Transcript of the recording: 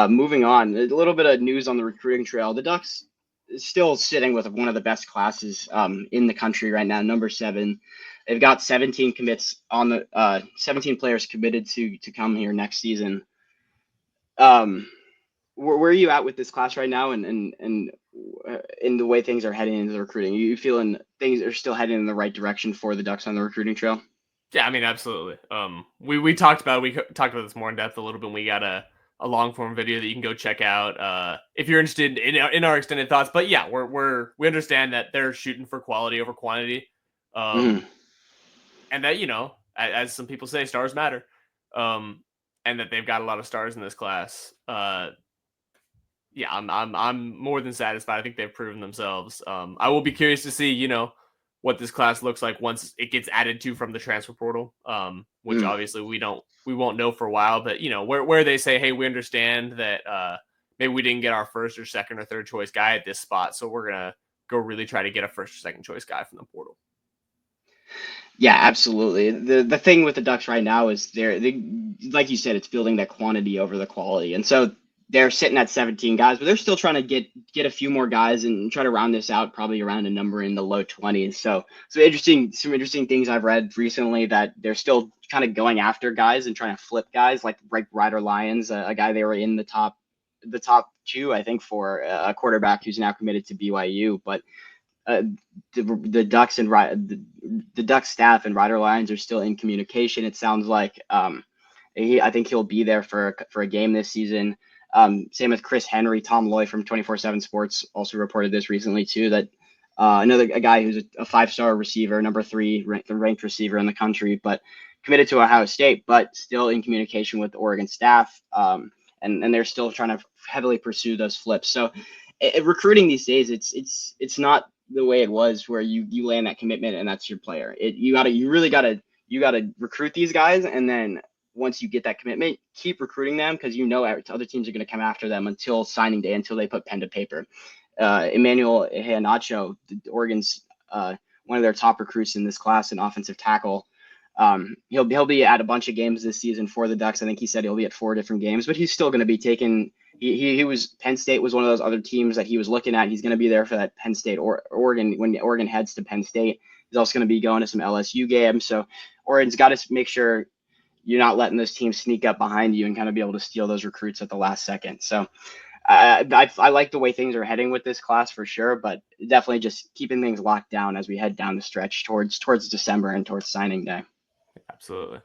Moving on, a little bit of news on the recruiting trail. The Ducks is still sitting with one of the best classes in the country right now, number 7. They've got 17 commits on the 17 players committed to come here next season. Where are you at with this class right now, and in the way things are heading into the recruiting? You feeling things are still heading in the right direction for the Ducks on the recruiting trail? Yeah, I mean, absolutely. We talked about this more in depth a little bit. We got a long form video that you can go check out if you're interested in our extended thoughts. But yeah, we understand that they're shooting for quality over quantity, Mm-hmm. and that as some people say, stars matter, and that they've got a lot of stars in this class. Yeah, I'm more than satisfied. I think they've proven themselves. I will be curious to see, what this class looks like once it gets added to from the transfer portal. Which obviously we won't know for a while, but where they say, hey, we understand that maybe we didn't get our first or second or third choice guy at this spot, so we're gonna go really try to get a first or second choice guy from the portal. Yeah, absolutely. The thing with the Ducks right now is they like you said, it's building that quantity over the quality. And so they're sitting at 17 guys, but they're still trying to get a few more guys and try to round this out probably around a number in the low 20s. So some interesting things I've read recently that they're still kind of going after guys and trying to flip guys like Ryder Lyons, a guy they were in the top 2, I think, for a quarterback who's now committed to BYU, but uh, the Ducks and the Ducks staff and Ryder Lyons are still in communication. It sounds like I think he'll be there for a game this season. Same with Chris Henry. Tom Loy from 24/7 Sports also reported this recently too, that a guy who's a 5-star receiver, number 3 ranked receiver in the country, but committed to Ohio State, but still in communication with the Oregon staff. And they're still trying to heavily pursue those flips. So recruiting these days, it's not the way it was where you land that commitment and that's your player. You gotta recruit these guys, and then once you get that commitment, keep recruiting them because other teams are going to come after them until signing day, until they put pen to paper. Emmanuel Iheanacho, Oregon's one of their top recruits in this class, an offensive tackle. He'll be at a bunch of games this season for the Ducks. I think he said he'll be at 4 different games, but he's still going to be taking. He was Penn State was one of those other teams that he was looking at. He's going to be there for that Penn State or Oregon when Oregon heads to Penn State. He's also going to be going to some LSU games. So Oregon's got to make sure you're not letting those teams sneak up behind you and kind of be able to steal those recruits at the last second. So I like the way things are heading with this class for sure, but definitely just keeping things locked down as we head down the stretch towards December and towards signing day. Absolutely.